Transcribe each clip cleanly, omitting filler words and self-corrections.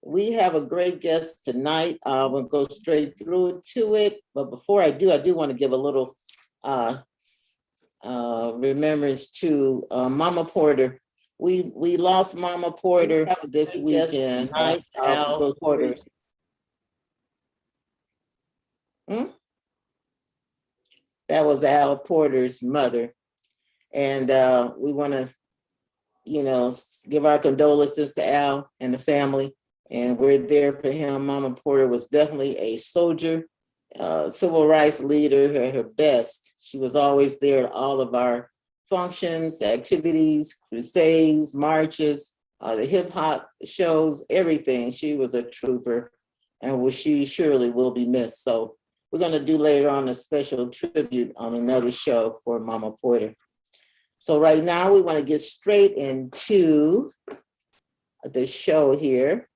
we have a great guest tonight. We'll go straight through to it. But before I do want to give a little remembrance to Mama Porter. We lost Mama Porter this weekend. Al Porter. That was Al Porter's mother. And we want to, give our condolences to Al and the family. And we're there for him. Mama Porter was definitely a soldier, civil rights leader at her best. She was always there at all of our functions, activities, crusades, marches, the hip hop shows, everything. She was a trooper, and she surely will be missed. So we're going to do later on a special tribute on another show for Mama Porter. So right now we want to get straight into the show here.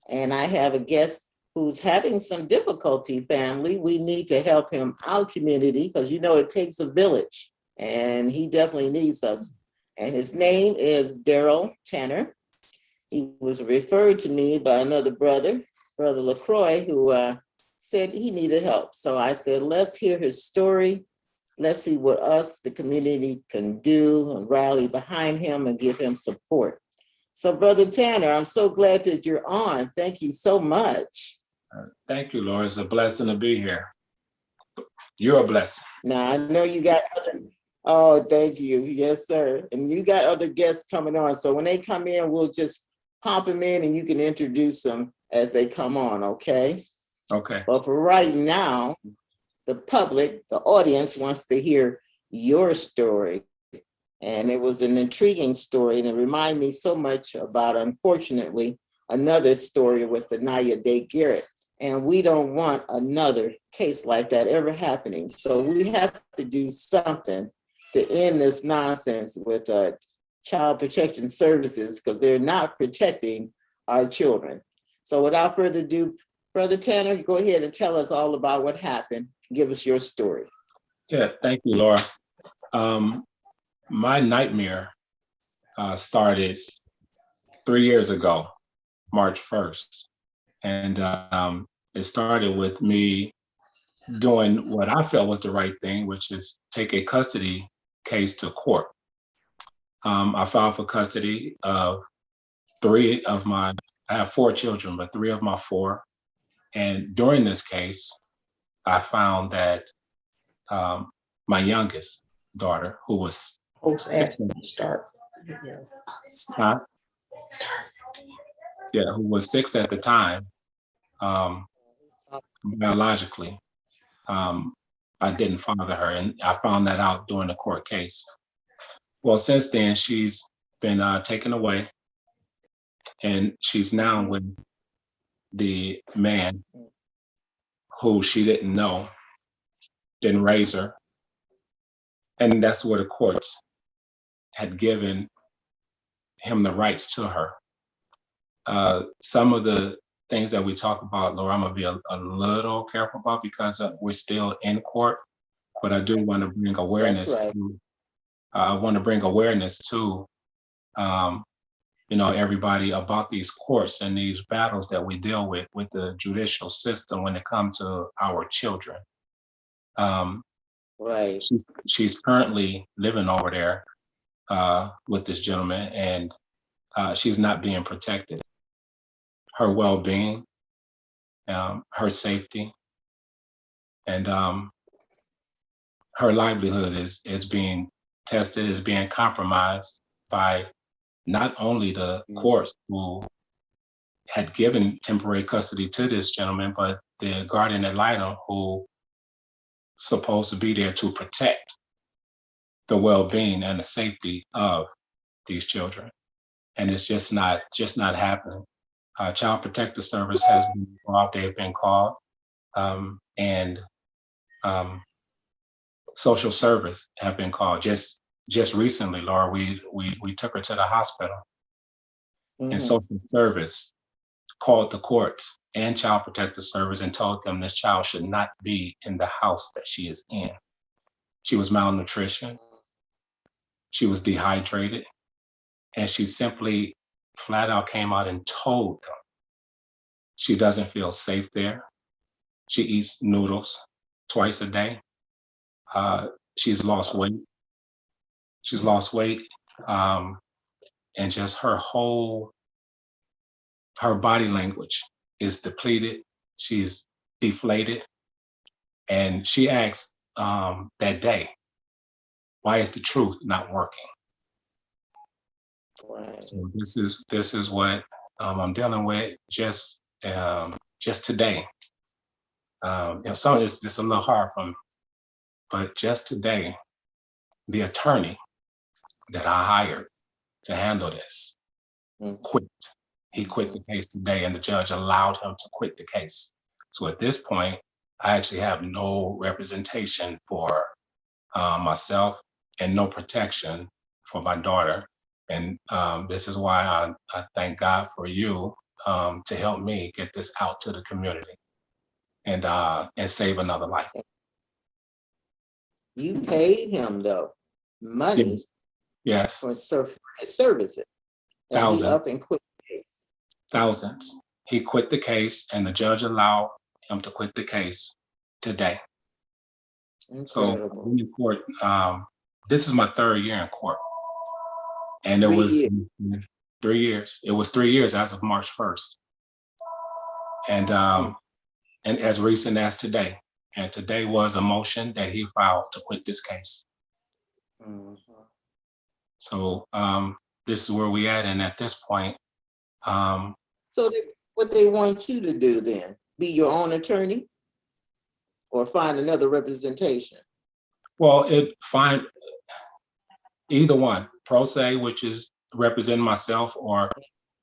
And I have a guest who's having some difficulty, family. We need to help him out, community, because it takes a village, and he definitely needs us. And his name is Daryl Tanner. He was referred to me by another brother, Brother LaCroix, who said he needed help. So I said, let's hear his story. Let's see what us, the community, can do and rally behind him and give him support. So, Brother Tanner, I'm so glad that you're on. Thank you so much. Thank you, Laura. It's a blessing to be here. You're a blessing. Now, I know you got oh, thank you. Yes, sir. And you got other guests coming on. So when they come in, we'll just pop them in and you can introduce them as they come on, okay? Okay. But for right now, the public, the audience wants to hear your story. And it was an intriguing story, and it reminded me so much about, unfortunately, another story with Anaya Day Garrett. And we don't want another case like that ever happening. So we have to do something to end this nonsense with child protection services, because they're not protecting our children. So without further ado, Brother Tanner, go ahead and tell us all about what happened. Give us your story. Yeah, thank you, Laura. My nightmare started 3 years ago, March 1st. And it started with me doing what I felt was the right thing, which is take a custody case to court. I filed for custody of I have 4 children, but 3 of my 4. And during this case, I found that my youngest daughter, who was Start. Yeah, who was 6 at the time, biologically, I didn't father her, and I found that out during the court case. Well, since then, she's been taken away, and she's now with the man who she didn't know, didn't raise her, and that's where the courts had given him the rights to her. Some of the things that we talk about, Laura, I'm gonna be a little careful about, because we're still in court, but I do want to bring awareness. That's right. I want to bring awareness to, everybody about these courts and these battles that we deal with the judicial system when it comes to our children. Right. She's currently living over there with this gentleman, and she's not being protected. Her well-being, her safety, and her livelihood is being tested, is being compromised by not only the courts who had given temporary custody to this gentleman, but the guardian ad litem who supposed to be there to protect the well-being and the safety of these children. And it's just not happening. Child Protective Service has been involved, they've been called, and social service have been called. Just recently, Laura, we took her to the hospital, and social service called the courts and Child Protective Service and told them this child should not be in the house that she is in. She was malnutrition, she was dehydrated, and she simply flat out came out and told them She doesn't feel safe there. She eats noodles twice a day. Uh, she's lost weight. She's lost weight. Um, and just her body language is depleted. She's deflated. And she asked that day, why is the truth not working? Right. So this is what I'm dealing with just today. So it's a little hard for me, but just today, the attorney that I hired to handle this Mm. quit. He quit the case today, and the judge allowed him to quit the case. So at this point, I actually have no representation for myself and no protection for my daughter. And this is why I thank God for you to help me get this out to the community and save another life. You paid him though money Yes, yes, for his services, and he up thousands, and quit the case. thousands. He quit the case, and the judge allowed him to quit the case today. So Incredible. we in court. This is my third year in court, and it 3 years. 3 years. It was 3 years as of March 1st, and Mm. and as recent as today. And today was a motion that he filed to quit this case. Mhm. So this is where we at, and at this point, um, So what they want you to do then? Be your own attorney or find another representation? well, it fine either one, pro se, which is representing myself, or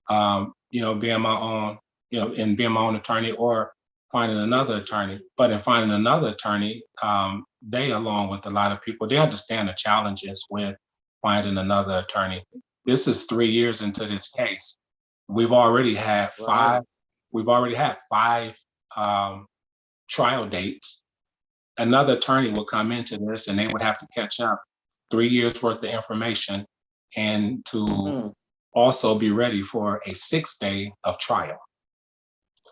being my own, and being my own attorney, or finding another attorney. But in finding another attorney, they, along with a lot of people, they understand the challenges with finding another attorney. This is 3 years into this case. We've already had Right. five. We've already had five trial dates. Another attorney will come into this, and they would have to catch up 3 years worth of information, and to Mm. also be ready for a 6 day of trial.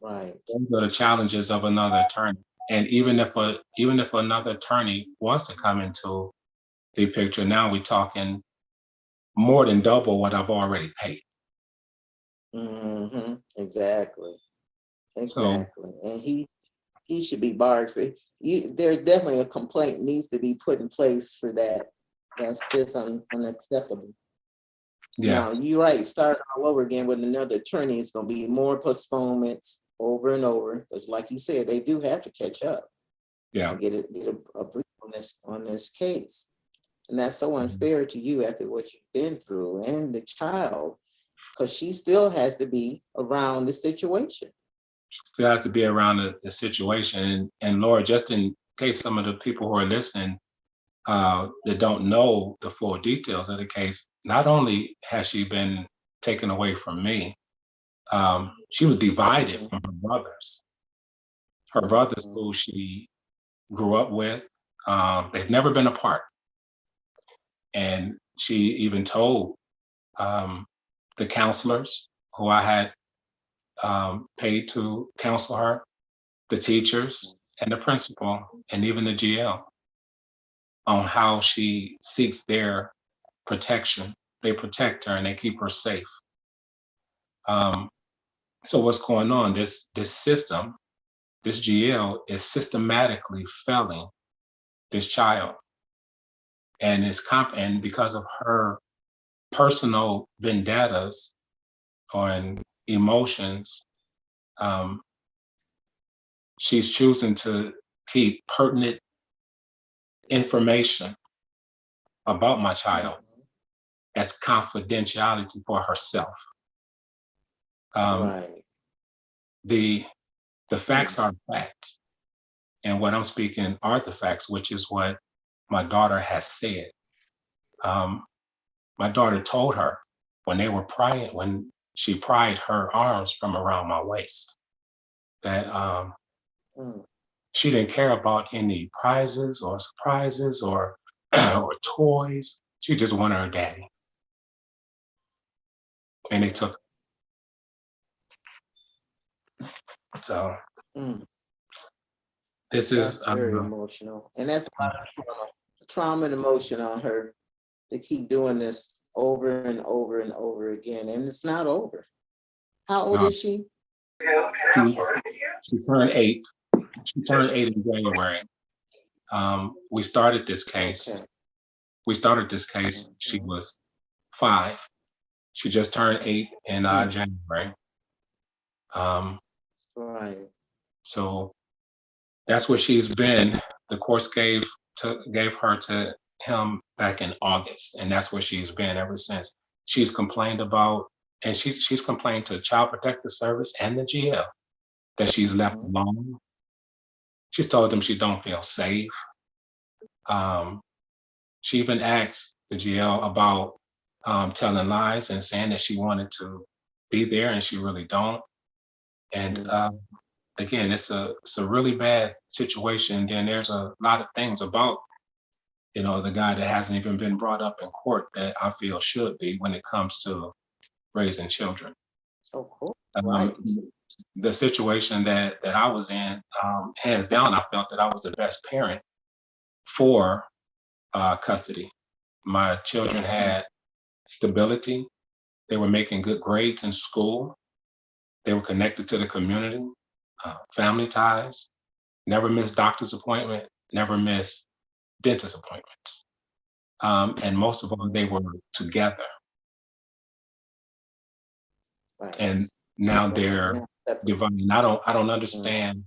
Right. Those are the challenges of another attorney. And even if another attorney wants to come into the picture, now we're talking more than double what I've already paid. Exactly. So Exactly. And he should be barred for you. There's definitely a complaint needs to be put in place for that. That's just unacceptable. yeah, Now, you're right, start all over again with another attorney. It's going to be more postponements over and over. Because like you said, they do have to catch up yeah, and get a brief on this case. And that's so unfair to you after what you've been through and the child, because she still has to be around the situation. still has to be around the situation. And Laura, just in case some of the people who are listening that don't know the full details of the case, not only has she been taken away from me, she was divided Mhm. from her brothers. Her brothers, who she grew up with, they've never been apart. And she even told um, the counselors who I had paid to counsel her, the teachers, and the principal, and even the GL, on how she seeks their protection. They protect her and they keep her safe. Um, so what's going on? This system, this GL, is systematically failing this child, and and because of her personal vendettas on emotions, um, she's choosing to keep pertinent information about my child as confidentiality for herself. Um, Right. the the Mm. facts are facts, and what I'm speaking are the facts, which is what my daughter has said. Um, my daughter told her when she pried her arms from around my waist, that Mm. she didn't care about any prizes or surprises or or toys. She just wanted her daddy, and they took. So Mm, this is that's very emotional. And that's a lot of trauma and emotion on her to keep doing this over and over and over again. And it's not over. How old uh, is she? she, she turned 8. She turned 8 in January. We started this case. Okay. We started this case. She Mhm. was 5. She just turned 8 in Mm, January. Um, right. so that's where she's been. The courts gave her to him back in August, and that's where she's been ever since. She's complained about, and she's complained to Child Protective Service and the GL that she's left Mhm. alone. She's told them she don't feel safe. Um, she even asked the GL about telling lies and saying that she wanted to be there, and she really don't. And Mhm. again, it's a really bad situation. Then there's a lot of things about the guy that hasn't even been brought up in court that I feel should be when it comes to raising children. Of course. Um, Right. the situation that I was in, hands down, I felt that I was the best parent for custody. My children had stability. They were making good grades in school. They were connected to the community, family ties, never missed doctor's appointment, never missed dentist appointments. And most of all, they were together. Right. And now Right. they're Now separate. dividing. I don't Mm, understand.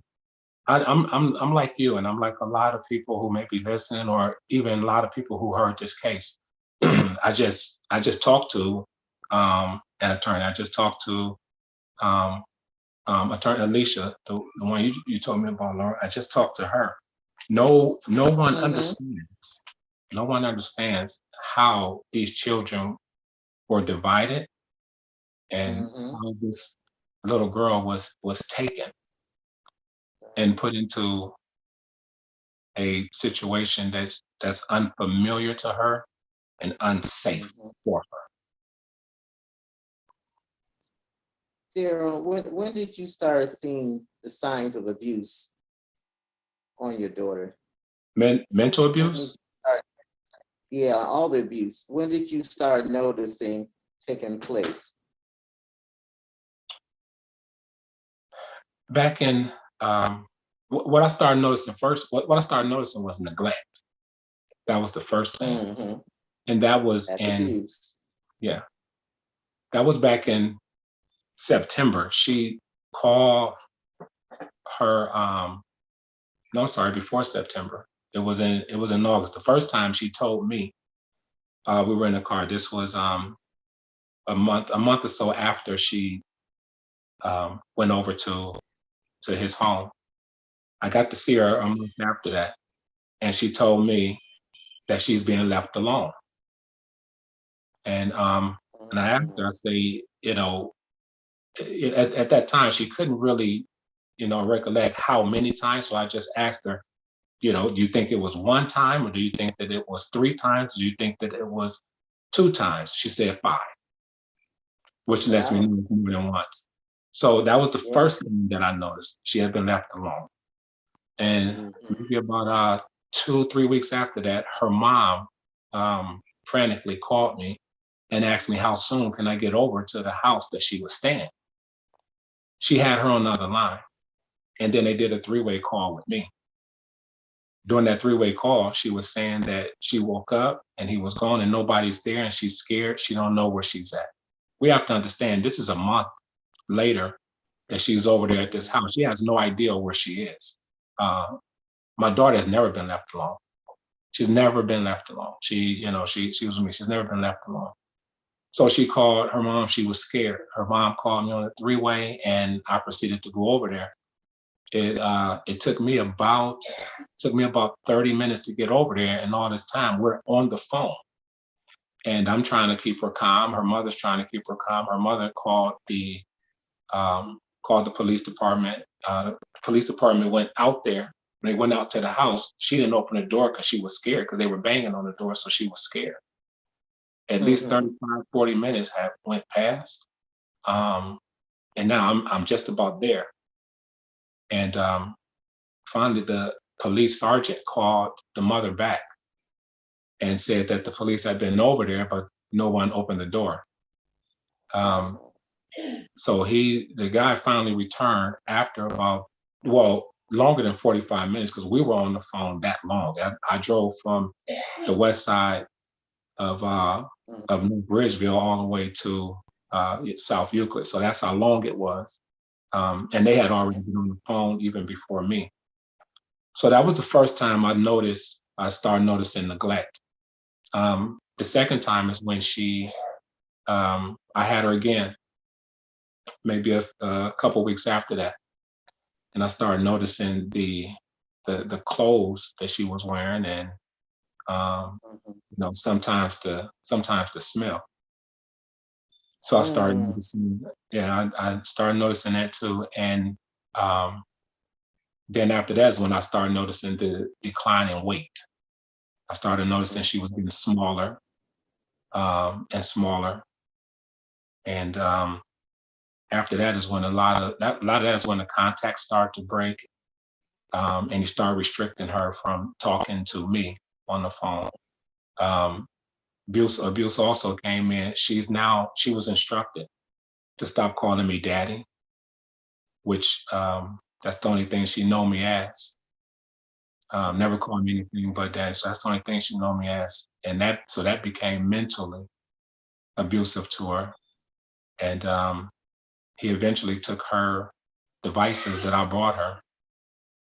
I'm like you, and I'm like a lot of people who may be listening, or even a lot of people who heard this case. I just talked to an attorney. I just talked to um, attorney Alicia, the one you told me about, Laura. I just talked to her. No one mhm. understands. No one understands how these children were divided and Mhm. how this little girl was taken and put into a situation that's unfamiliar to her and unsafe Mhm. for her. Daryl, when did you start seeing the signs of abuse on your daughter? Mental When did you abuse start? Yeah, all the abuse. When did you start noticing taking place? back in what I started noticing first. What I started noticing was neglect. That was the first thing, Hmm. and that was That's in abuse. yeah, that was back in September. She called her no, I'm sorry, before September. It was in August. The first time she told me, we were in the car. This was a month or so after she went over to his home. I got to see her a month after that, and she told me that she's being left alone. And I asked her, I Mhm. say, at that time she couldn't really, recollect how many times. So I just asked her, do you think it was one time, or do you think that it was 3 times? Do you think that it was 2 times? She said 5, which lets me Wow. know it's more than once. So that was the Yeah. first thing that I noticed. She had been left alone. And Hmm. maybe about 2, 3 weeks after that, her mom frantically called me and asked me how soon can I get over to the house that she was staying. She had her on the other line, and then they did a 3-way call with me. During that 3-way call, she was saying that she woke up and he was gone and nobody's there, and she's scared. She don't know where she's at. We have to understand this is a month later that she's over there at this Hmm. house. She has no idea where she is. Uh, my daughter has never been left alone. She's never been left alone. She was with me. She's never been left alone. So she called her mom. She was scared. Her mom called me on a 3-way, and I proceeded to go over there. It took me about 30 minutes to get over there, and all this time we're on the phone. And I'm trying to keep her calm. Her mother's trying to keep her calm. Her mother called the police department. The police department went out there. When they went out to the house, she didn't open the door because she was scared, because they were banging on the door, so she was scared. At least Hmm. 35, 40 minutes have went past. Um, and now I'm just about there. And finally, the police sergeant called the mother back and said that the police had been over there, but no one opened the door. So the guy finally returned after about, well, longer than 45 minutes, because we were on the phone that long. I drove from the west side of New Bridgeville all the way to South Euclid. So that's how long it was. And they had already been on the phone even before me. So that was the first time I started noticing neglect. The second time is when I had her again, maybe a couple weeks after that. And I started noticing the clothes that she was wearing, and sometimes the smell. So I started noticing, I started noticing that too. And then after that is when I started noticing the decline in weight. I started noticing she was getting smaller and smaller. And after that is when a lot of that is when the contacts start to break. And you start restricting her from talking to me on the phone. Abuse also came in. She was instructed to stop calling me daddy, which that's the only thing she know me as. Never called me anything but daddy. So that's the only thing she know me as. And that became mentally abusive to her. And he eventually took her devices that I brought her,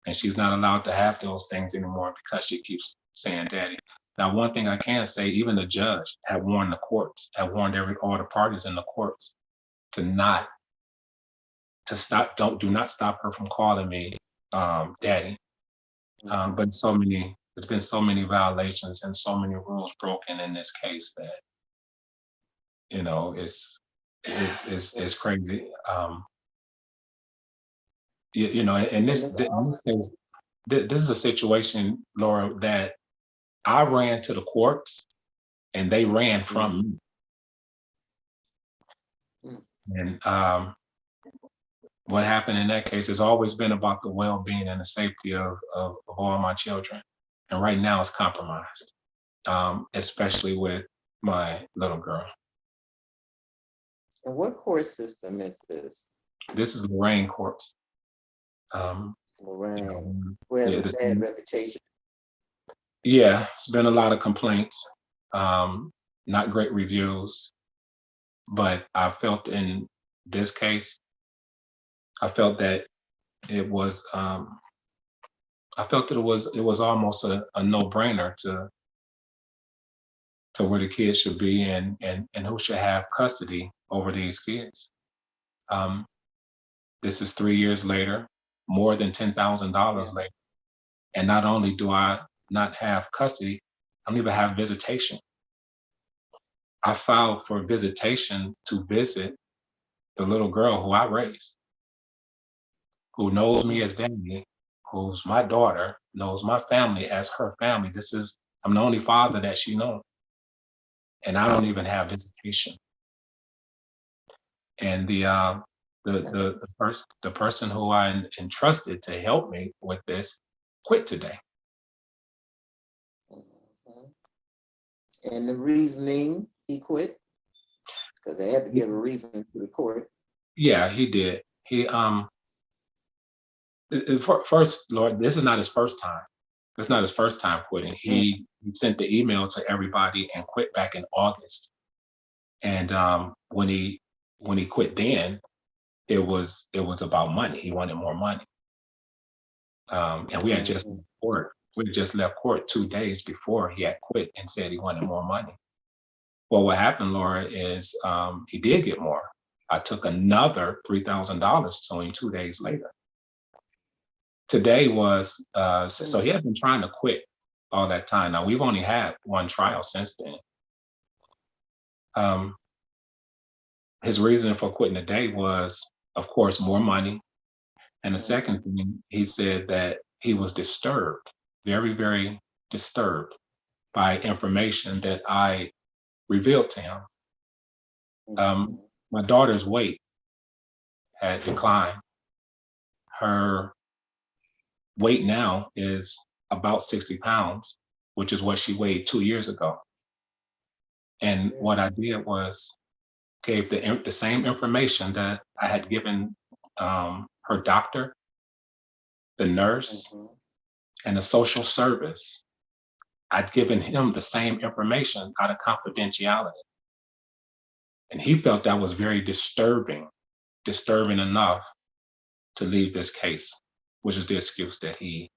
and she's not allowed to have those things anymore because she keeps saying daddy. Now, one thing I can say, even the judge had warned the courts, had warned all the parties in the courts do not stop her from calling me daddy. But there's been so many violations and so many rules broken in this case that, it's crazy. And this is a situation, Laura, that I ran to the courts and they ran from me. And what happened in that case has always been about the well-being and the safety of all my children. And right now it's compromised, especially with my little girl. And what court system is this? This is Lorraine Courts. Lorraine, who has a bad reputation. Yeah, it's been a lot of complaints, not great reviews, but I felt in this case, I felt that it was, it was almost a no-brainer to where the kids should be and who should have custody over these kids. This is 3 years later, more than $10,000 later, and not only do I not have custody, I don't even have visitation. I filed for visitation to visit the little girl who I raised, who knows me as daddy, who's my daughter, knows my family as her family. I'm the only father that she knows. And I don't even have visitation. And the person who I entrusted to help me with this quit today. And the reasoning he quit? Because they had to give a reason to the court. Yeah, he did. First, Lord, this is not his first time. It's not his first time quitting. He sent the email to everybody and quit back in August. And when he quit then, it was about money. He wanted more money. And we had just left court. We had just left court 2 days before he had quit and said he wanted more money. Well, what happened, Laura, is he did get more. I took another $3,000 to him 2 days later. Today was, so he had been trying to quit all that time. Now, we've only had one trial since then. His reason for quitting today was, of course, more money. And the second thing, he said that he was disturbed, very, very disturbed by information that I revealed to him. My daughter's weight had declined. Her weight now is about 60 pounds, which is what she weighed 2 years ago. And what I did was gave the same information that I had given her doctor, the nurse, Mhm. and the social service. I'd given him the same information out of confidentiality. And he felt that was very disturbing enough to leave this case, which is the excuse that he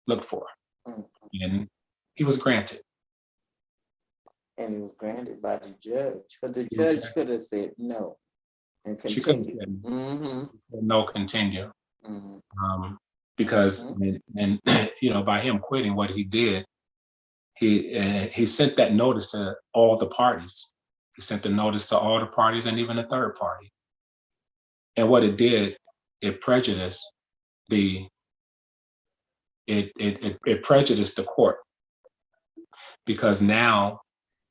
looked for. Mhm. And he was granted. And it was granted by the judge, but the He was judge granted. could have said no and She could have continued. said Mm-hmm. no, continue. Mm-hmm. Because Mm-hmm. and by him quitting, what he did, he sent that notice to all the parties. He sent the notice to all the parties and even the third party. And what it did, it prejudiced the it prejudiced the court, because now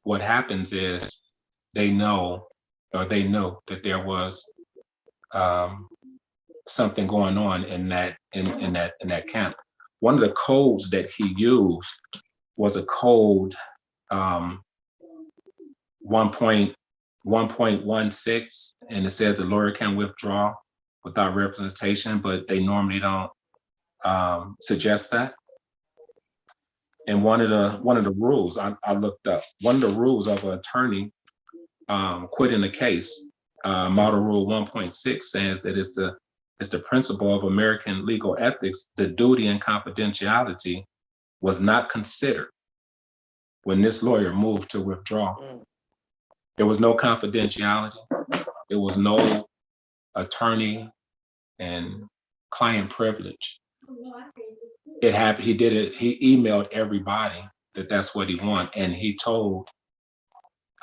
what happens is they know, or they know that there was um, something going on in that camp. One of the codes that he used was a code, um, 1.1.16, and it says the lawyer can withdraw without representation, but they normally don't suggest that. And one of the rules I looked up, one of the rules of an attorney quitting a case, Model Rule 1.6 says that it's the principle of American legal ethics. The duty and confidentiality was not considered when this lawyer moved to withdraw. Mm-hmm. There was no confidentiality. There was no attorney and client privilege. He did it. He emailed everybody that that's what he wanted, and he told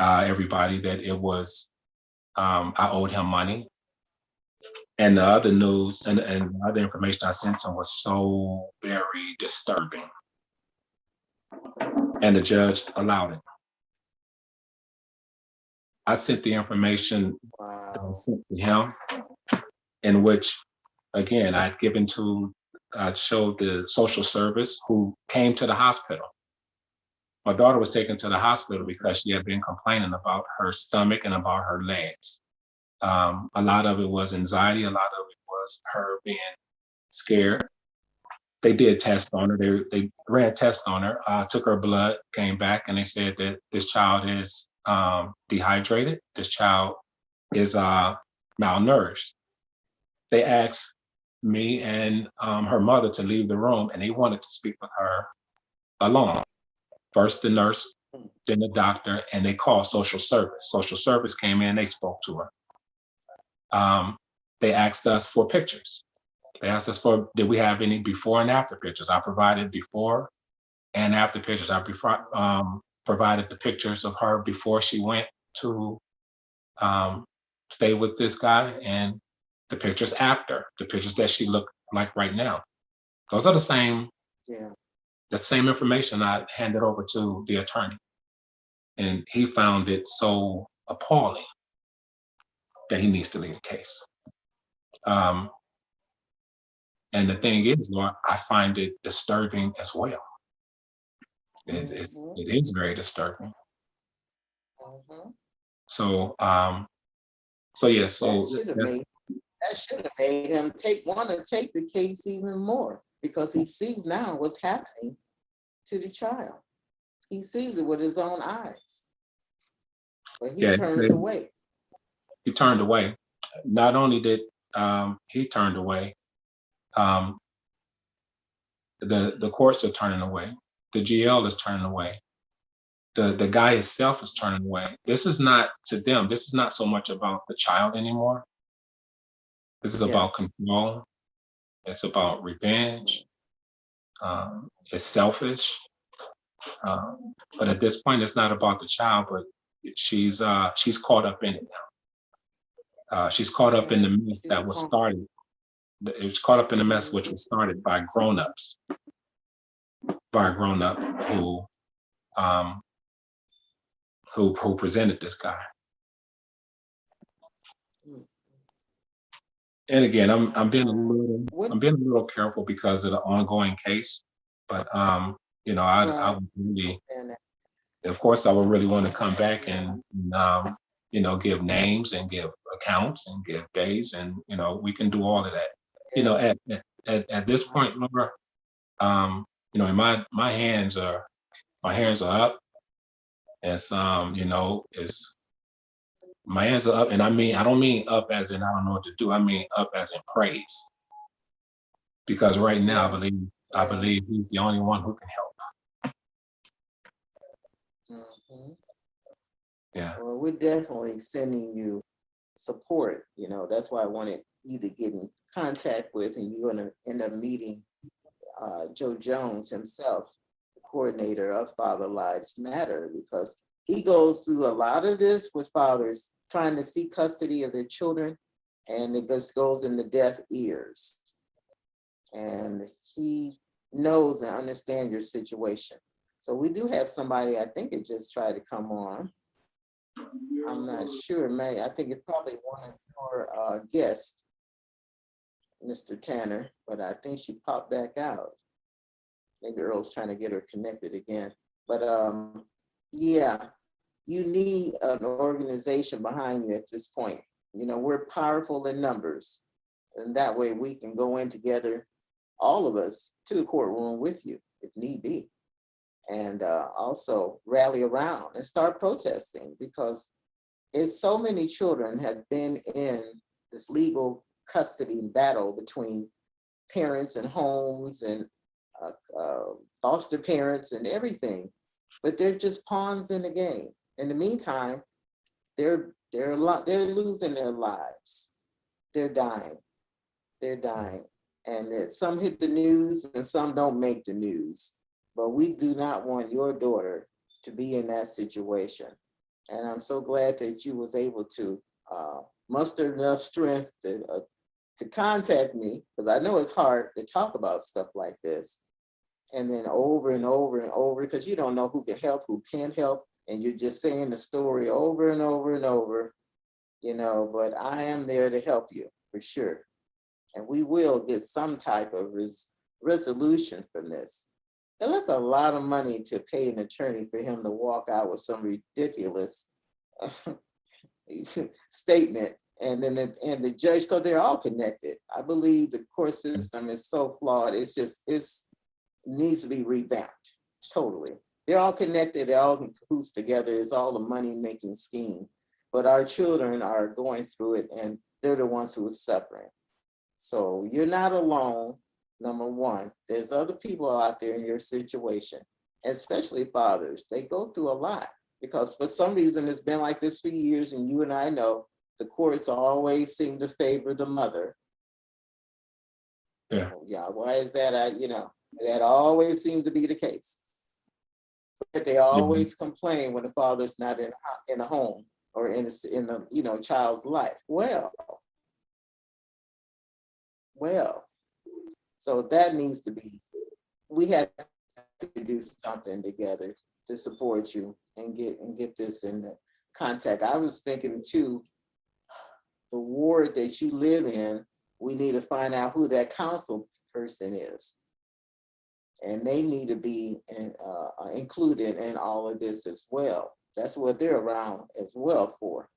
everybody that it was I owed him money. And the other news and the other information I sent him was so very disturbing. And the judge allowed it. I sent the information that I Wow. sent to him, in which, again, I showed the social service who came to the hospital. My daughter was taken to the hospital because she had been complaining about her stomach and about her legs. A lot of it was anxiety. A lot of it was her being scared. They did tests on her. They ran tests on her, took her blood, came back, and they said that this child is dehydrated. This child is malnourished. They asked me and her mother to leave the room, and they wanted to speak with her alone. First the nurse, then the doctor, and they called social service. Social service came in, they spoke to her. They asked us for pictures. They asked us did we have any before and after pictures? I provided before and after pictures. I provided the pictures of her before she went to um, stay with this guy, and the pictures after, the pictures that she looked like right now. Those are Yeah. the same information I handed over to the attorney. And he found it so appalling that he needs to leave the case. Um, and the thing is, Lord, I find it disturbing as well. Mm-hmm. It is very disturbing. Mm-hmm. So yeah, That so should have that's made him want to take the case even more, because he sees now what's happening to the child. He sees it with his own eyes, but he yeah, turns away. he turned away. Not only did he turned away, um, the courts are turning away, the GL is turning away, the guy himself is turning away. This is not, to them, this is not so much about the child anymore. This is Yeah. about control. It's about revenge. It's selfish. But at this point, it's not about the child, but she's caught up in it now. She's caught up in Yeah. the mess that was started. It's caught up in the mess which was started by grown-ups, by a grown-up um, who presented this guy. And again, I'm being a Uh, little what? I'm being a little careful because of the ongoing case. But I Right. would really, And of course, I would really want to come back yeah, and give names and give accounts and give days, and we can do all of that. You know, yeah. at this point, Laura, and my hands are up. It's it's my hands are up, and I don't mean up as in I don't know what to do. I mean up as in praise, because right now Yes. I Yeah. believe he's the only one who can help. Mhm. Yeah. Well, we're definitely sending you support. That's why I wanted you to get in contact with, and you're going to end up meeting Joe Jones himself, the coordinator of Father Lives Matter, because he goes through a lot of this with fathers trying to seek custody of their children, and it just goes in the deaf ears. And he knows and understands your situation. So we do have somebody, I think it just tried to come on. I'm not sure, May. I think it's probably one of your guests, Mr. Tanner, but I think she popped back out. Maybe Earl's trying to get her connected again. But yeah, you need an organization behind you at this point. We're powerful in numbers, and that way we can go in together, all of us, to the courtroom with you if need be, and also rally around and start protesting, because it's so many children have been in this legal custody battle between parents and homes and uh, foster parents and everything, but they're just pawns in the game. In the meantime, they're losing their lives. They're dying. They're dying, and some hit the news and some don't make the news. But we do not want your daughter to be in that situation. And I'm so glad that you was able to muster enough strength to contact me, because I know it's hard to talk about stuff like this. And then over and over and over, because you don't know who can help, who can't help, and you're just saying the story over and over and over, but I am there to help you for sure. And we will get some type of resolution from this. And that's a lot of money to pay an attorney for him to walk out with some ridiculous statement. And then the judge, because they're all connected. I believe the court system is so flawed. It needs to be revamped totally. They're all connected. They're all in cahoots together. It's all a money making scheme. But our children are going through it, and they're the ones who are suffering. So you're not alone. Number one, there's other people out there in your situation, especially fathers. They go through a lot, because for some reason it's been like this for years, and you and I know the courts always seem to favor the mother. Yeah. Yeah, why is that? That always seems to be the case. But they Yeah. always complain when the father's not in the home or in the child's life. Well, so that needs to be. We have to do something together to support you and get this in the contact. I was thinking too, the ward that you live in, we need to find out who that council person is, and they need to be included in all of this as well. That's what they're around as well for.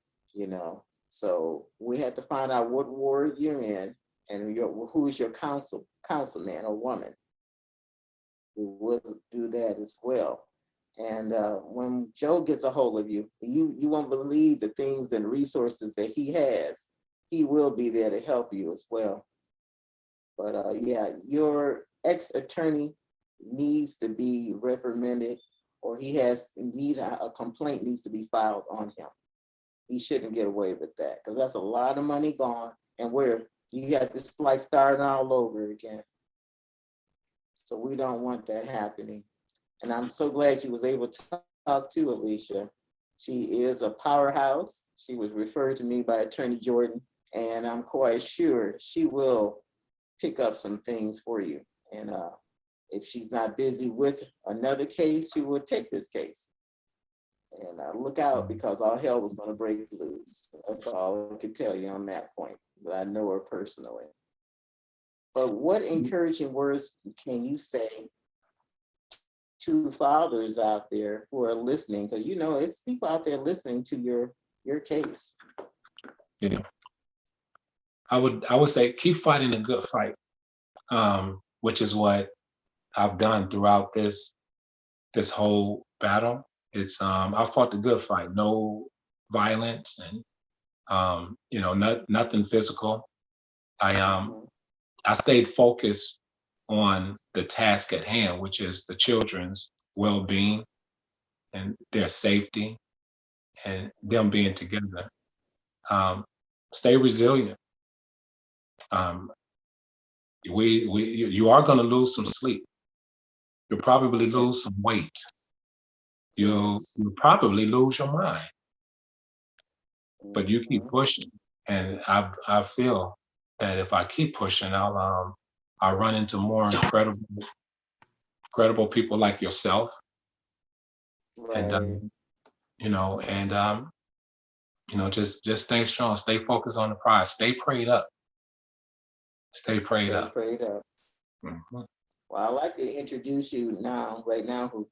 So we have to find out what ward you're in, and who's your councilman or woman. We will do that as well. And when Joe gets a hold of you, you won't believe the things and resources that he has. He will be there to help you as well. But yeah, your ex-attorney needs to be reprimanded, or a complaint needs to be filed on him. He shouldn't get away with that, because that's a lot of money gone, and where you got this like starting all over again. So we don't want that happening. And I'm so glad you was able to talk to Alicia. She is a powerhouse. She was referred to me by Attorney Jordan, and I'm quite sure she will pick up some things for you. And if she's not busy with another case, she will take this case. And look out, because all hell was going to break loose. That's all I can tell you on that point. but I know her personally. But what encouraging words can you say to fathers out there who are listening? Because you know it's people out there listening to your case. Yeah. I would say keep fighting a good fight, which is what I've done throughout this whole battle. It's I fought the good fight, no violence and nothing physical. I Mhm. I stayed focused on the task at hand, which is the children's well-being and their safety and them being together. Um, Stay resilient. Um, you are going to lose some sleep. You'll probably Yeah. lose some weight. Yes. You'll probably lose your mind, but you keep Mhm. pushing. And I feel that if I keep pushing, I'll run into more incredible people like yourself, and Right. and just stay strong, stay focused on the prize, stay prayed up, stay prayed Stay up. prayed up. Mhm. Well, I'd like to introduce you now, right now, who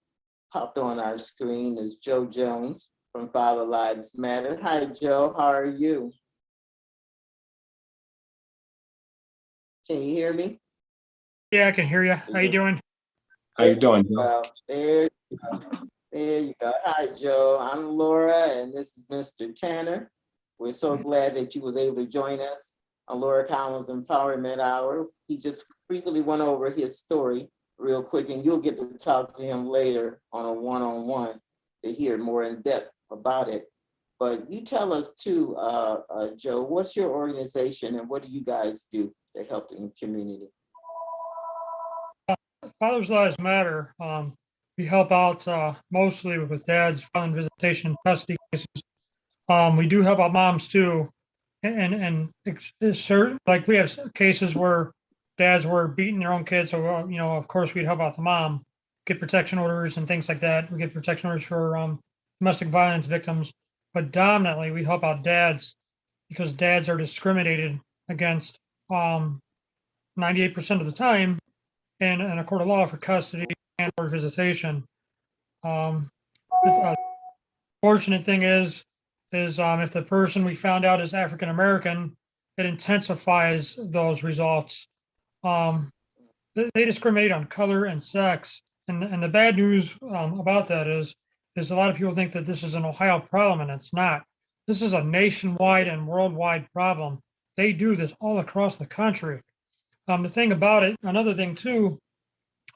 popped on our screen is Joe Jones from Father Lives Matter. Hi, Joe. How are you? Can you hear me? Yeah, I can hear you. How you doing? How you doing, Joe? Well, there you go. Hi, Joe. I'm Laura, and this is Mr. Tanner. We're so glad that you was able to join us on Laura Cowan's Empowerment Hour. He just briefly went over his story real quick, and you'll get to talk to him later on a one-on-one to hear more in depth about it. But you tell us too, Joe, what's your organization and what do you guys do to help the community? Father's Lives Matter. We help out mostly with dads filing visitation and custody cases. We do help out moms too, and certain like we have cases where dads were beating their own kids. So of course we'd help out the mom, get protection orders and things like that. We get protection orders for domestic violence victims, but dominantly we help out dads because dads are discriminated against 98% of the time in a court of law for custody and or visitation. Um, the fortunate thing is if the person we found out is African American, it intensifies those results. Um, they discriminate on color and sex, and the bad news about that is a lot of people think that this is an Ohio problem, and it's not. This is a nationwide and worldwide problem. They do this all across the country. The thing about it, another thing too,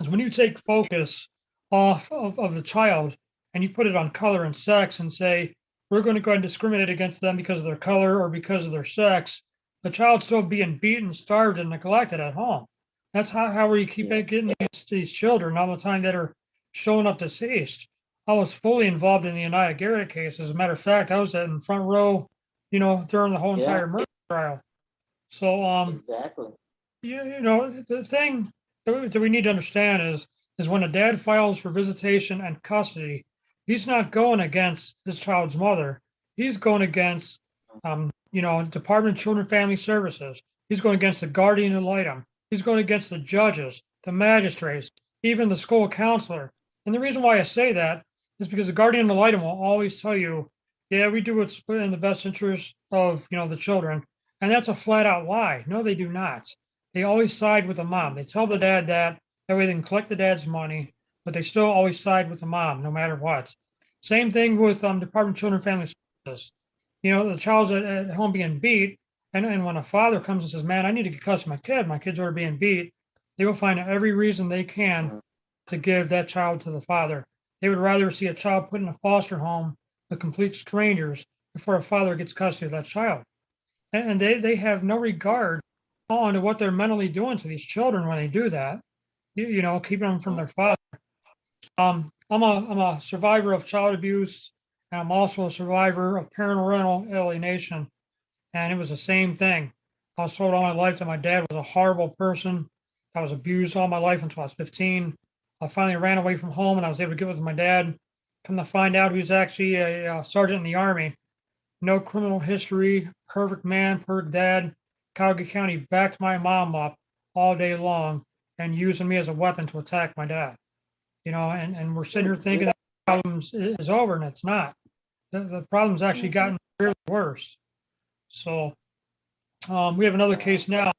is when you take focus off of the child and you put it on color and sex and say, we're going to go ahead and discriminate against them because of their color or because of their sex, the child's still being beaten, starved, and neglected at home. That's how we keep Yeah. getting these children all the time that are showing up deceased. I was fully involved in the United Garrett case. As a matter of fact, I was in front row, during the whole Yeah, entire murder trial. So exactly. the thing that we need to understand is when a dad files for visitation and custody, he's not going against his child's mother. He's going against, Department of Children and Family Services. He's going against the guardian ad litem. He's going against the judges, the magistrates, even the school counselor. And the reason why I say that is because the guardian ad litem will always tell you, yeah, we do what's in the best interest of, the children. And that's a flat out lie. No, they do not. They always side with the mom. They tell the dad that way they can collect the dad's money, but they still always side with the mom, no matter what. Same thing with Department of Children and Family Services. The child's at home being beat, and when a father comes and says, "Man, I need to get custody of my kid. My kids are being beat," they will find every reason they can Mhm. to give that child to the father. They would rather see a child put in a foster home with complete strangers before a father gets custody of that child. And they have no regard on to what they're mentally doing to these children when they do that. Keeping them from their father. I'm a survivor of child abuse, and I'm also a survivor of parental alienation. And it was the same thing. I was told all my life that my dad was a horrible person. I was abused all my life until I was 15. I finally ran away from home and I was able to get with my dad. Come to find out, he was actually a sergeant in the army. No criminal history, perfect man, perfect dad. Cuyahoga County backed my mom up all day long and using me as a weapon to attack my dad. And we're sitting here thinking that the problem is over, and it's not. The problem's actually gotten really worse. So we have another case now.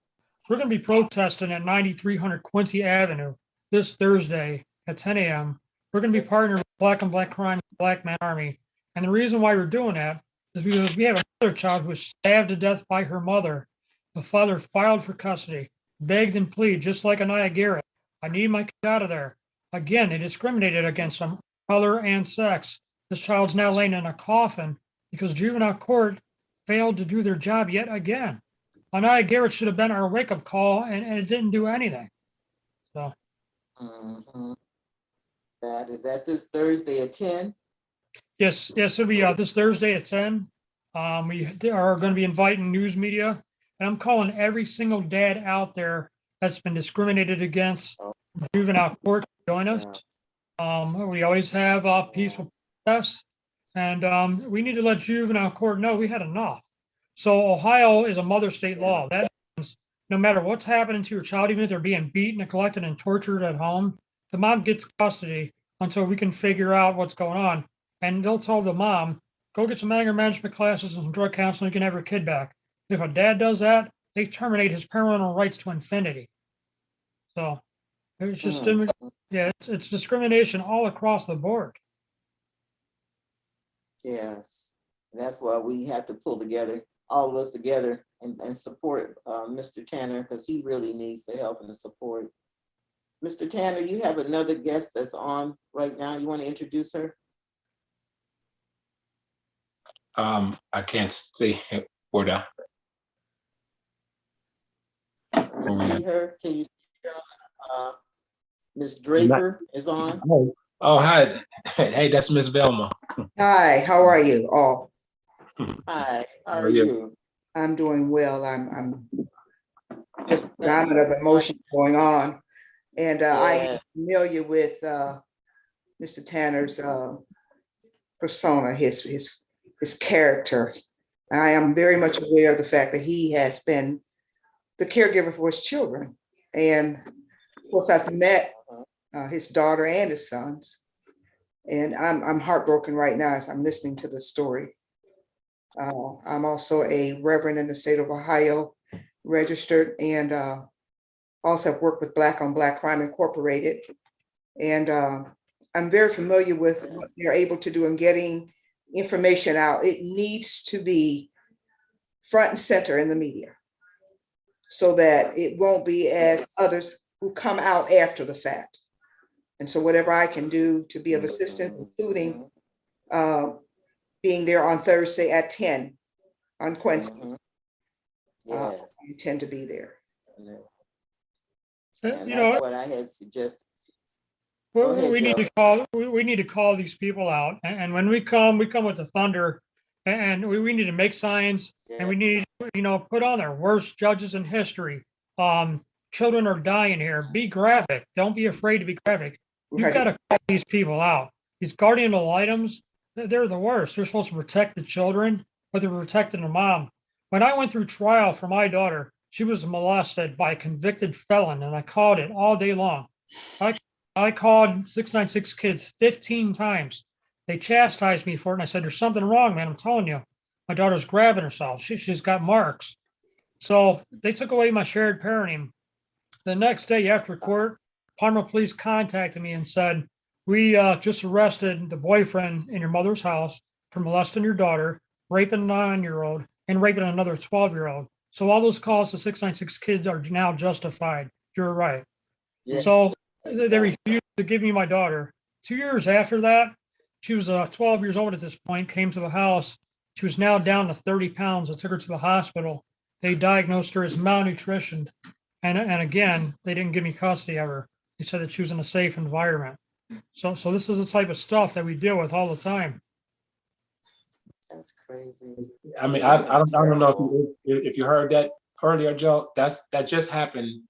We're going to be protesting at 9300 Quincy Avenue this Thursday at 10 a.m. We're going to be partnering with Black on Black Crime, Black Man Army. And the reason why we're doing that is because we have another child who was stabbed to death by her mother. The father filed for custody, begged and pleaded, just like Anaya Garrett. I need my kid out of there. Again, they discriminated against him, color and sex. This child's now laying in a coffin because juvenile court failed to do their job yet again. Anaya Garrett should have been our wake-up call, and it didn't do anything. So. That's this Thursday at 10. Yes, it'll be this Thursday at 10. We are going to be inviting news media, and I'm calling every single dad out there that's been discriminated against juvenile court to join us. We always have peaceful protests, and we need to let juvenile court know we had enough. So Ohio is a mother state law. That means no matter what's happening to your child, even if they're being beaten, neglected, and tortured at home, the mom gets custody until we can figure out what's going on. And they'll tell the mom, go get some anger management classes and some drug counseling, you can have your kid back. If a dad does that, they terminate his parental rights to infinity. So it's just, it's discrimination all across the board. Yes, that's why we have to pull together, all of us together, and support Mr. Tanner, because he really needs the help and the support. Mr. Tanner, you have another guest that's on right now. You want to introduce her? I can't see where the. Can you see her? Can you see her? Ms. Draper is on. Oh, hi. Hey, that's Miss Velma. Hi, how are you all? Hi, how are you? I'm doing well. I'm just a gamut of emotions going on. And I am familiar with Mr. Tanner's persona, his character. I am very much aware of the fact that he has been the caregiver for his children. And of course, I've met his daughter and his sons. And I'm heartbroken right now as I'm listening to the story. I'm also a reverend in the state of Ohio, registered, and also have worked with Black on Black Crime Incorporated. And I'm very familiar with what they're able to do in getting information out. It needs to be front and center in the media so that it won't be as others who come out after the fact. And so whatever I can do to be of assistance, including being there on Thursday at 10 on Quincy. I intend to be there. And that's what I had suggested. We need to call these people out. And when we come with the thunder, and we need to make signs, and we need to, put on their worst judges in history. Children are dying here. Be graphic. Don't be afraid to be graphic. You've got to call these people out. These guardianal items, they're the worst. They're supposed to protect the children, but they're protecting the mom. When I went through trial for my daughter, she was molested by a convicted felon, and I called it all day long. I called 696 Kids 15 times. They chastised me for it, and I said, there's something wrong, man. I'm telling you. My daughter's grabbing herself. She's got marks. So they took away my shared parenting. The next day after court, Parma police contacted me and said, we just arrested the boyfriend in your mother's house for molesting your daughter, raping a 9-year-old, and raping another 12-year-old. So all those calls to 696 Kids are now justified. You're right. Yeah. So they refused to give me my daughter. 2 years after that, she was 12 years old at this point, came to the house. She was now down to 30 pounds. I took her to the hospital. They diagnosed her as malnutrition. And again, they didn't give me custody of her. They said that she was in a safe environment. So this is the type of stuff that we deal with all the time. That's crazy. I mean, I don't know if you heard that earlier, Joe. That just happened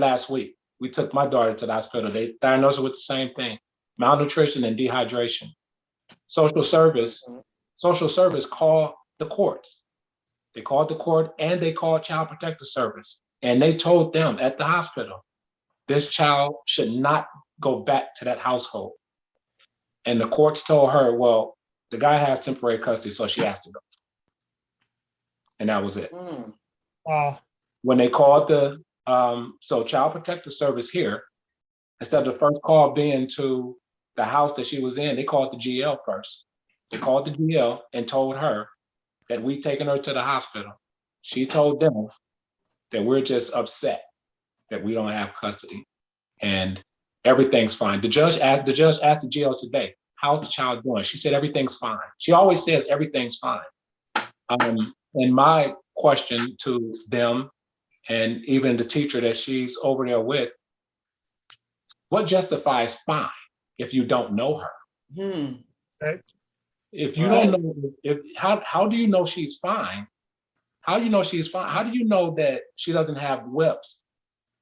last week. We took my daughter to the hospital. They diagnosed her with the same thing: malnutrition and dehydration. Social service called the courts. They called the court and they called Child Protective Service. And they told them at the hospital, this child should not go back to that household. And the courts told her, well, the guy has temporary custody, so she has to go. And that was it. Mm. Wow. When they called the, so Child Protective Service here, instead of the first call being to the house that she was in, they called the GL first. They called the GL and told her that we've taken her to the hospital. She told them that we're just upset that we don't have custody and everything's fine. The judge asked the GL today, how's the child doing? She said, everything's fine. She always says everything's fine. And my question to them and even the teacher that she's over there with, what justifies fine if you don't know her? Right. If you don't know, how do you know she's fine? How do you know she's fine? How do you know that she doesn't have whips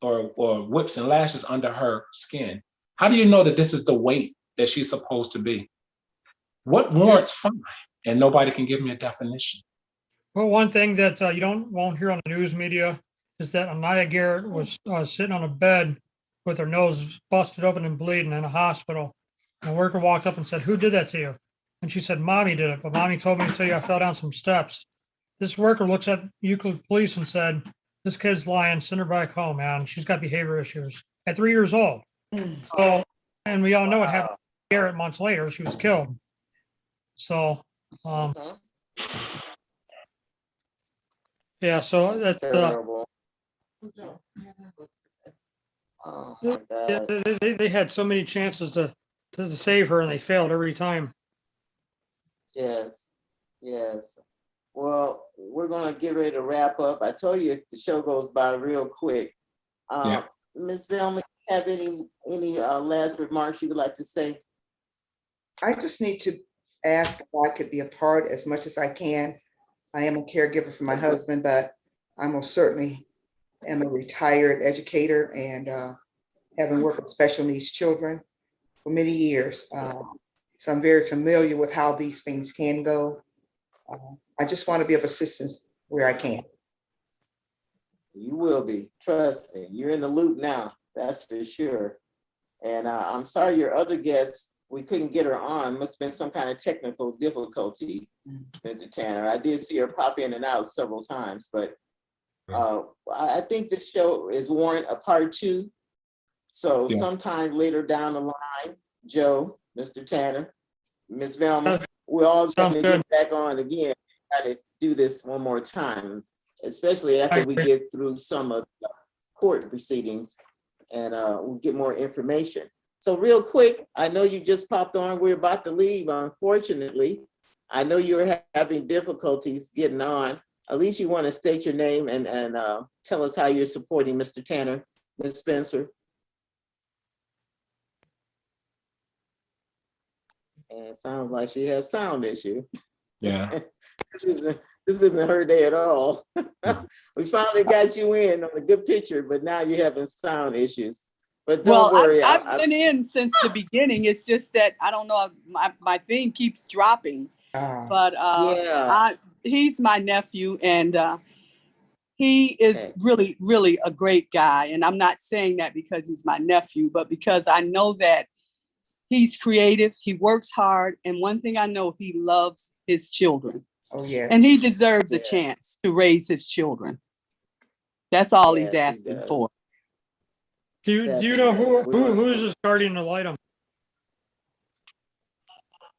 or whips and lashes under her skin? How do you know that this is the weight that she's supposed to be? What warrants fine? And nobody can give me a definition. Well, one thing that you won't hear on the news media is that Anaya Garrett was sitting on a bed with her nose busted open and bleeding in a hospital. And a worker walked up and said, "Who did that to you?" And she said, "Mommy did it, but Mommy told me to tell you I fell down some steps." This worker looks at Euclid Police and said, "This kid's lying, send her back home, man. She's got behavior issues." At 3 years old. So, and we all know what happened to Garrett months later. She was killed. So, yeah, so that's terrible. Oh my God. they had so many chances to save her and they failed every time. Yes, yes. Well, we're gonna get ready to wrap up. I told you the show goes by real quick. Ms. Velma, have any last remarks you would like to say? I just need to ask if I could be a part as much as I can. I am a caregiver for my husband, but I most certainly am a retired educator and having worked with special needs children for many years. So I'm very familiar with how these things can go. I just want to be of assistance where I can. You will be, trust me. You're in the loop now, that's for sure. And I'm sorry your other guest, we couldn't get her on. Must have been some kind of technical difficulty, Mr. Tanner. I did see her pop in and out several times, but I think this show is warrant a part 2. So sometime later down the line, Joe, Mr. Tanner, Ms. Velma, we're all going to get back on again. Try to do this one more time, especially after we get through some of the court proceedings and we'll get more information. So real quick, I know you just popped on. We're about to leave, unfortunately. I know you're having difficulties getting on. At least you want to state your name and tell us how you're supporting Mr. Tanner, Ms. Spencer. And it sounds like she has sound issue. Yeah. This isn't her day at all. We finally got you in on a good picture, but now you're having sound issues. But don't worry. I've been in since the beginning. It's just that I don't know, my thing keeps dropping. But he's my nephew, and he is really, really a great guy. And I'm not saying that because he's my nephew, but because I know that he's creative, he works hard, and one thing I know, he loves his children. Oh, yes. And he deserves a chance to raise his children. That's all he's asking for. Do you know who is his guardian ad litem?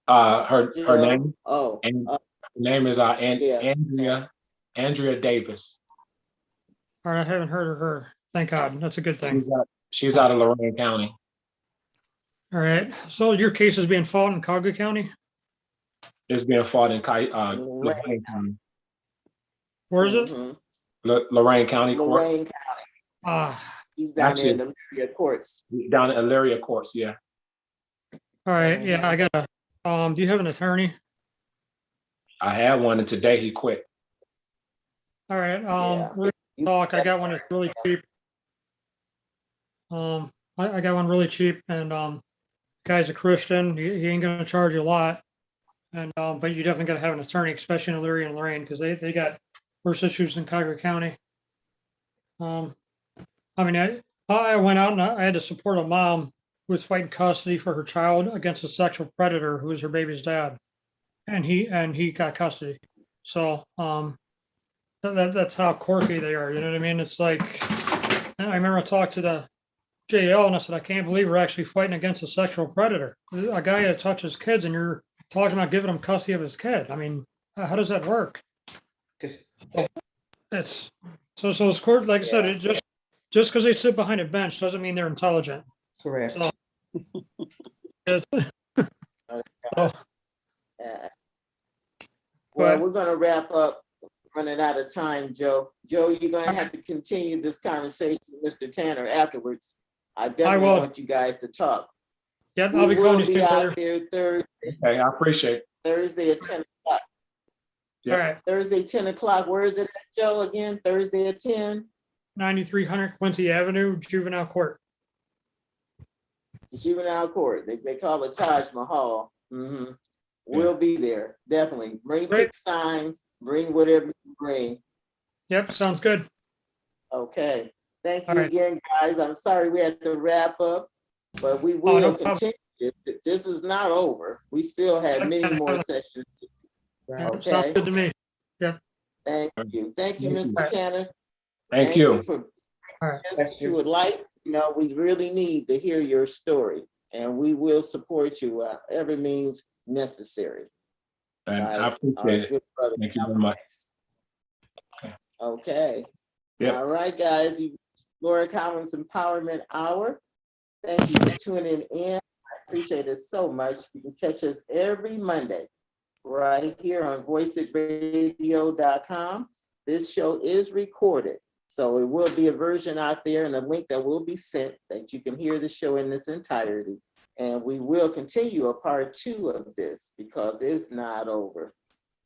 Her name. Her name is Andrea Davis. All right, I haven't heard of her. Thank God. That's a good thing. She's out of Lorain County. All right. So your case is being fought in Cuyahoga County? It's being fought in Lorain County. Where is it? Lorain County Court. Lorain County. He's down there in the Elyria courts. Down in Elyria courts, yeah. All right. Yeah, I got a. Do you have an attorney? I had one, and today he quit. All right. We're gonna talk. I got one that's really cheap. I got one really cheap, and guy's a Christian. He ain't gonna charge you a lot, and but you definitely gotta have an attorney, especially in Elyria and Lorain, because they got worse issues in Cuyahoga County. I mean, I went out and I had to support a mom who was fighting custody for her child against a sexual predator who was her baby's dad, and he got custody. So that's how quirky they are. You know what I mean? It's like I remember I talked to the JL and I said, I can't believe we're actually fighting against a sexual predator, a guy that touches kids, and you're talking about giving him custody of his kid. I mean, how does that work? It's so it's court. Like I said, it just because they sit behind a bench doesn't mean they're intelligent. Correct. So, it's, so, Well, we're going to wrap up. Running out of time, Joe. Joe, you're going to have to continue this conversation with Mr. Tanner afterwards. I definitely want you guys to talk. Yep, I'll be calling you out there Thursday. Okay, I appreciate it. Thursday at 10 o'clock. Yep. All right. Thursday, 10 o'clock. Where is it at, Joe, again? Thursday at 10? 9300 Quincy Avenue, Juvenile Court. Juvenile Court. They call it Taj Mahal. Mm-hmm. We'll be there, definitely. Bring kick signs, bring whatever you bring. Yep, sounds good. Okay. Thank you again, guys. I'm sorry we had to wrap up, but we will continue. This is not over. We still have many more sessions. Okay. Sounds good to me. Yeah. Thank you. Thank you, Mr. Tanner. Thank you. For this to a light. You know, we really need to hear your story, and we will support you every means necessary. And I appreciate it. Thank you very much. Okay. Yep. All right, guys. Laura Cowan's Empowerment Hour. Thank you for tuning in. I appreciate it so much. You can catch us every Monday right here on voiceitradio.com. This show is recorded, so it will be a version out there and a link that will be sent that you can hear the show in its entirety. And we will continue a part 2 of this because it's not over.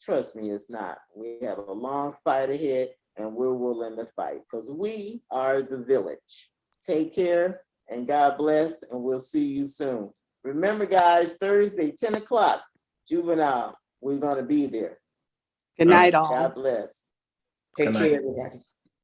Trust me, it's not. We have a long fight ahead and we're willing to fight because we are the village. Take care and God bless, and we'll see you soon. Remember, guys, Thursday, 10 o'clock, Juvenile, we're going to be there. Good night, all. God bless. Take care, everybody.